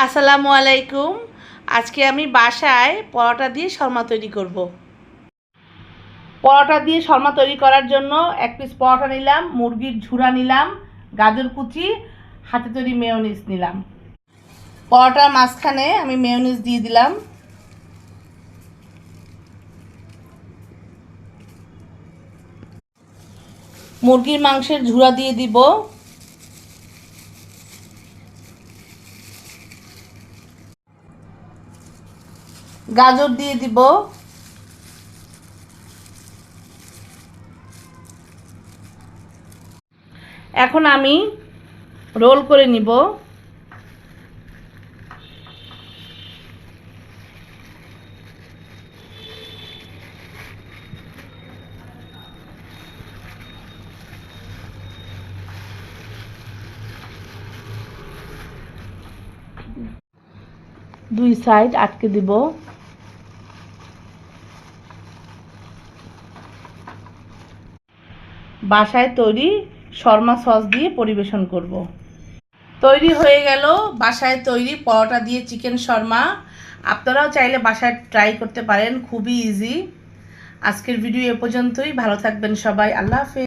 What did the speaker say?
আসসালামু আলাইকুম। আজকে আমি বাসায় পরোটা দিয়ে শর্মা তৈরি করব। পরোটা দিয়ে শর্মা তৈরি করার জন্য এক পিস পরোটা নিলাম, মুরগির ঝুরা নিলাম, গাজর কুচি, হাতে তৈরি মেয়োনিজ নিলাম। পরোটার মাঝখানে আমি মেয়োনিজ দিয়ে দিলাম। মুরগির মাংসের ঝুরা দিয়ে দিব। গাজর দিয়ে দিব। এখন আমি রোল করে নিব। দুই সাইড আটকে দিব। বাসায় তৈরি শর্মা সস দিয়ে পরিবেশন করব। তৈরি হয়ে গেল বাসায় তৈরি পরোটা দিয়ে চিকেন শর্মা। আপনারাও চাইলে বাসায় ট্রাই করতে পারেন, খুবই ইজি। আজকের ভিডিও এ পর্যন্তই। ভালো থাকবেন সবাই। আল্লাহ হাফেজ।